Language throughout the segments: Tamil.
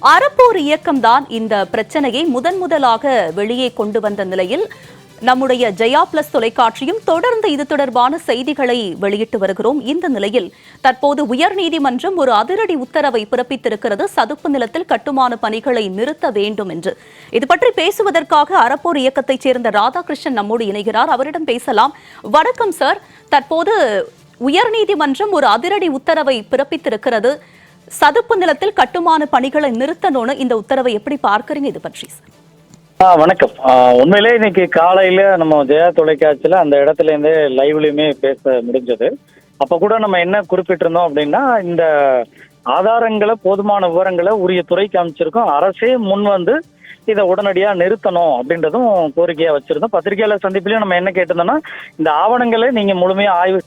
அறப்போர் இயக்கம்தான் இந்த பிரச்சனையை முதலாக வெளியே கொண்டு வந்த நிலையில் நம்முடைய ஜெயா பிளஸ் தொலைக்காட்சியும் தொடர்ந்து இது தொடர்பான செய்திகளை வெளியிட்டு வருகிறோம். இந்த நிலையில் தற்போது உயர்நீதிமன்றம் ஒரு அதிரடி உத்தரவை பிறப்பித்திருக்கிறது. சதுப்பு நிலத்தில் கட்டுமான பணிகளை நிறுத்த வேண்டும் என்று. இது பற்றி பேசுவதற்காக அறப்போர் இயக்கத்தைச் சேர்ந்த ராதாகிருஷ்ணன் நம்மோடு இணைகிறார். அவரிடம் பேசலாம். வணக்கம் சார். தற்போது உயர்நீதிமன்றம் ஒரு அதிரடி உத்தரவை பிறப்பித்திருக்கிறது. சதுப்பு நிலத்தில் கட்டுமான பணிகளை நிறுத்தணும்னு இந்த உத்தரவை எப்படி பார்க்கறீங்க? இது பற்றி சார். வணக்கம். உண்மையிலே இன்னைக்கு காலையில நம்ம ஜெயா தொலைக்காட்சியில அந்த இடத்துல இருந்தே லைவ்லயுமே பேச முடிஞ்சது. அப்ப கூட நம்ம என்ன குறிப்பிட்டிருந்தோம் அப்படின்னா, இந்த ஆதாரங்களை போதுமான விவரங்களை உரிய துறைக்கு அமைச்சிருக்கோம். அரசே முன் வந்து இதை உடனடியா நிறுத்தணும் அப்படின்றதும் கோரிக்கையா வச்சிருந்தோம். பத்திரிகையாளர் சந்திப்பிலையும் நம்ம என்ன கேட்டிருந்தோம்னா, இந்த ஆவணங்களை நீங்க முழுமையா ஆய்வு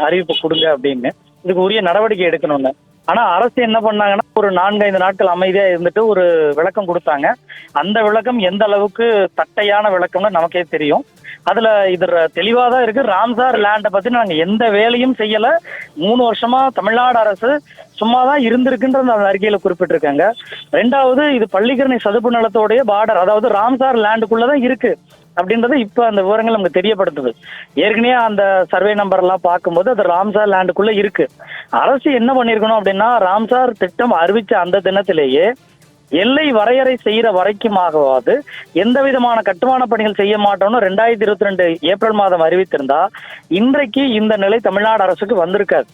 அறிவிப்பு கொடுங்க அப்படின்னு, இதுக்கு உரிய நடவடிக்கை எடுக்கணும்னு. ஆனா அரசு என்ன பண்ணாங்கன்னா, ஒரு 4-5 நாட்கள் அமைதியா இருந்துட்டு ஒரு விளக்கம் கொடுத்தாங்க. அந்த விளக்கம் எந்த அளவுக்கு தட்டையான விளக்கம்னு நமக்கே தெரியும். அதுல இது தெளிவாதான் இருக்கு. ராம்சார் லேண்டை பத்தி நாங்க எந்த வேலையும் செய்யல, 3 வருஷமா தமிழ்நாடு அரசு சும்மாதான் இருந்திருக்குன்ற அந்த அறிக்கையில குறிப்பிட்டிருக்காங்க. 2வது, இது பள்ளிக்கரணை சதுப்பு நிலத்தோடைய பார்டர், அதாவது ராம்சார் லேண்டுக்குள்ளதான் இருக்கு அப்படின்றது இப்ப அந்த விவரங்கள் நமக்கு தெரியப்படுத்துது. ஏற்கனவே அந்த சர்வே நம்பர் எல்லாம் பார்க்கும்போது அது ராம்சார் லேண்டுக்குள்ள இருக்கு. அரசு என்ன பண்ணிருக்கணும் அப்படின்னா, ராம்சார் திட்டம் அறிவிச்ச அந்த தினத்திலேயே எல்லை வரையறை செய்யற வரைக்குமாகவாது எந்த விதமான கட்டுமான பணிகள் செய்ய மாட்டோம்னு 2022 ஏப்ரல் மாதம் அறிவித்திருந்தா இன்றைக்கு இந்த நிலை தமிழ்நாடு அரசுக்கு வந்திருக்காது.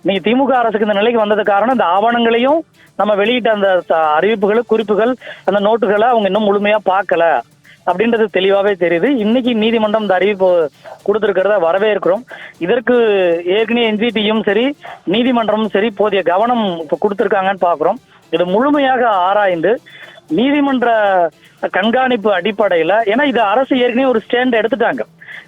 நீங்க திமுக அரசுக்கு இந்த நிலைக்கு வந்தது காரணம், இந்த ஆவணங்களையும் நம்ம வெளியிட்ட அந்த அறிவிப்புகள், குறிப்புகள், அந்த நோட்டுகளை அவங்க இன்னும் முழுமையா பார்க்கல அப்படின்றது தெளிவாவே தெரியுது. இன்னைக்கு நீதிமன்றம் இந்த அறிவிப்பு கொடுத்திருக்கிறத வரவேற்கிறோம். இதற்கு ஏற்கனவே என்ஜிடியும் சரி, நீதிமன்றமும் சரி போதிய கவனம் இப்ப கொடுத்திருக்காங்கன்னு பாக்குறோம். இது முழுமையாக ஆராய்ந்து நீதிமன்ற கண்காணிப்பு அடிப்படையில, ஏன்னா இது அரசு ஏற்கனவே ஒரு ஸ்டாண்ட் எடுத்துட்டாங்க.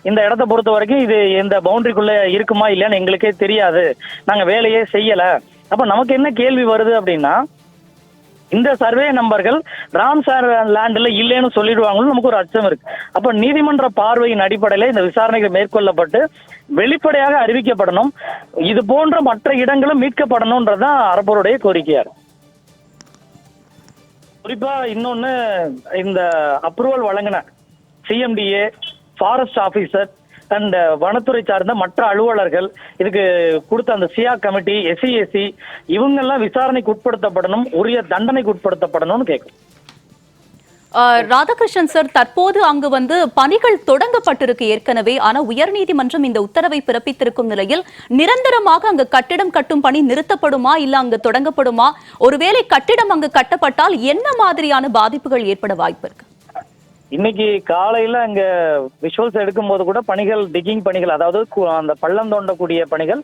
இந்த இடத்தை பொறுத்த வரைக்கும் இது எந்த பவுண்டரிக்குள்ள இருக்குமா இல்லையான்னு எங்களுக்கே தெரியாது, நாங்க வேலையே செய்யல. அப்ப நமக்கு என்ன கேள்வி வருது அப்படின்னா, இந்த சர்வே நம்பர்கள் ராம்சார் லேண்ட்ல இல்லைன்னு சொல்லிடுவாங்கன்னு நமக்கு ஒரு அச்சம் இருக்கு. அப்ப நீதிமன்ற பார்வையின் அடிப்படையில இந்த விசாரணைகள் மேற்கொள்ளப்பட்டு வெளிப்படையாக அறிவிக்கப்படணும். இது போன்ற மற்ற இடங்களும் மீட்கப்படணும்ன்றதுதான் அறப்போருடைய கோரிக்கையா இருக்கு. குறிப்பா இன்னொன்னு, இந்த அப்ரூவல் வழங்கின சிஎம்டிஏ, ஃபாரஸ்ட் ஆபீசர் அண்ட் வனத்துறை சார்ந்த மற்ற அலுவலர்கள், இதுக்கு கொடுத்த அந்த சியா கமிட்டி, எஸ்சி இவங்கெல்லாம் விசாரணைக்கு உட்படுத்தப்படணும், உரிய தண்டனைக்கு உட்படுத்தப்படணும்னு கேட்கும். ராதாகிருஷ்ணன் சார், தற்போது அங்கு பணிகள் தொடங்கப்பட்டிருக்கு ஏற்கனவே. ஆனா உயர்நீதிமன்றம் இந்த உத்தரவை பிறப்பித்திருக்கும் நிலையில் நிரந்தரமாக அங்கு கட்டிடம் கட்டும் பணி நிறுத்தப்படுமா இல்ல அங்கு தொடங்கப்படுமா? ஒருவேளை கட்டிடம் அங்கு கட்டப்பட்டால் என்ன மாதிரியான பாதிப்புகள் ஏற்பட வாய்ப்பு இருக்கு? இன்னைக்கு காலையில அங்க விஷுவல்ஸ் எடுக்கும் போது கூட பணிகள், டிகிங் பணிகள், அதாவது அந்த பள்ளம் தோண்டக்கூடிய பணிகள்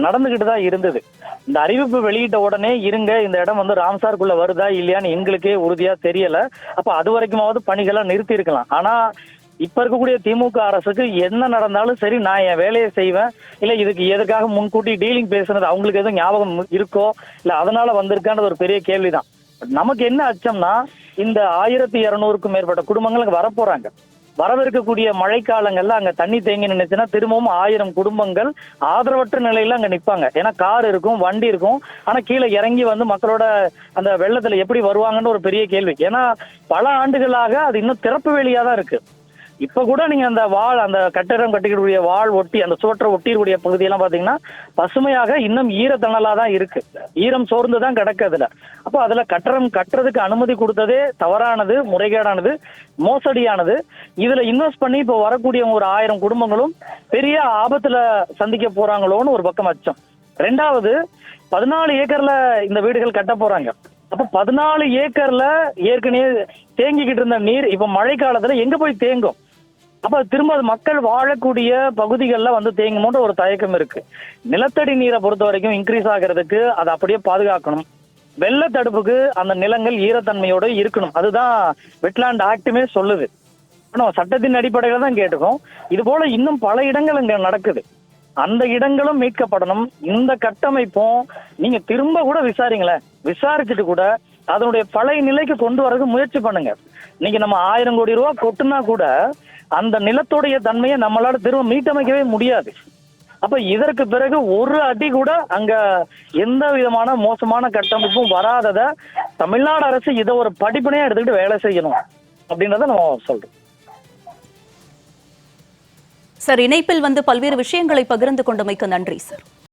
நடந்துகிட்டு தான் இருந்தது. இந்த அறிவிப்பு வெளியிட்ட உடனே இருங்க, இந்த இடம் ராம்சார்க்குள்ள வருதா இல்லையான்னு எங்களுக்கே உறுதியா தெரியல, அப்ப அது வரைக்குமாவது பணிகளை நிறுத்தி இருக்கலாம். ஆனா இப்ப இருக்கக்கூடிய திமுக அரசுக்கு என்ன நடந்தாலும் சரி, நான் என் வேலையை செய்வேன், இல்ல இதுக்கு எதற்காக முன்கூட்டி டீலிங் பேசுனது அவங்களுக்கு எதுவும் ஞாபகம் இருக்கோ இல்ல அதனால வந்திருக்கான்றது ஒரு பெரிய கேள்விதான். நமக்கு என்ன அச்சம்னா, இந்த 1200க்கும் மேற்பட்ட குடும்பங்கள் அங்க வரப்போறாங்க. வரவிருக்கக்கூடிய மழைக்காலங்கள்ல அங்க தண்ணி தேங்கி நின்னுச்சுன்னா திரும்பவும் 1000 குடும்பங்கள் ஆதரவற்ற நிலையில அங்க நிப்பாங்க. ஏன்னா கார் இருக்கும், வண்டி இருக்கும், ஆனா கீழே இறங்கி மக்களோட அந்த வெள்ளத்துல எப்படி வருவாங்கன்னு ஒரு பெரிய கேள்வி. ஏன்னா பல ஆண்டுகளாக அது இன்னும் திறப்பு வெளியா தான் இருக்கு. இப்ப கூட நீங்க அந்த அந்த கட்டிடம் கட்டிக்கூடிய ஒட்டி, அந்த சுவற்றை ஒட்டிக்கூடிய பகுதியெல்லாம் பாத்தீங்கன்னா பசுமையாக இன்னும் ஈரத்தணலா தான் இருக்கு, ஈரம் சோர்ந்துதான் கிடக்கு அதுல. அப்போ அதுல கட்டடம் கட்டுறதுக்கு அனுமதி கொடுத்ததே தவறானது, முறைகேடானது, மோசடியானது. இதுல இன்வெஸ்ட் பண்ணி இப்போ வரக்கூடிய ஒரு 1000 குடும்பங்களும் பெரிய ஆபத்துல சந்திக்க போறாங்களோன்னு ஒரு பக்கம் அச்சம். 2வது, 14 ஏக்கர்ல இந்த வீடுகள் கட்ட போறாங்க. அப்ப 14 ஏக்கர்ல ஏற்கனவே தேங்கிக்கிட்டு இருந்த நீர் இப்ப மழை காலத்துல எங்க போய் தேங்கும்? அப்ப திரும்ப மக்கள் வாழக்கூடிய பகுதிகளில் தேங்குமோன்ற ஒரு தயக்கம் இருக்கு. நிலத்தடி நீரை பொறுத்த வரைக்கும் இன்க்ரீஸ் ஆகிறதுக்கு அதை அப்படியே பாதுகாக்கணும். வெள்ள தடுப்புக்கு அந்த நிலங்கள் ஈரத்தன்மையோடு இருக்கணும். அதுதான் வெட்லாண்ட் ஆக்டுமே சொல்லுது. நம்ம சட்டத்தின் அடிப்படையில தான் கேட்டுக்கோம். இது போல இன்னும் பல இடங்கள் இங்க நடக்குது. அந்த இடங்களும் மீட்கப்படணும். இந்த கட்டமைப்பும் நீங்க திரும்ப கூட விசாரிங்களேன், விசாரிச்சுட்டு கூட அதனுடைய பழைய நிலைக்கு கொண்டு வரதுக்கு முயற்சி பண்ணுங்க. இன்னைக்கு நம்ம 1000 கோடி ரூபாய் கொட்டுனா கூட அந்த நிலத்துடைய தன்மையை நம்மளால திரும்ப மீட்டமைக்கவே முடியாது. அப்ப இதற்கு பிறகு ஒரு அடி கூட அங்க எந்த விதமான மோசமான கட்டமைப்பும் வராதத தமிழ்நாடு அரசு இதை ஒரு படிப்பினையா எடுத்துக்கிட்டு வேலை செய்யணும் அப்படின்றத நம்ம சொல்றோம். சார், இணைப்பில் வந்து பல்வேறு விஷயங்களை பகிர்ந்து கொண்டமைக்கு நன்றி சார்.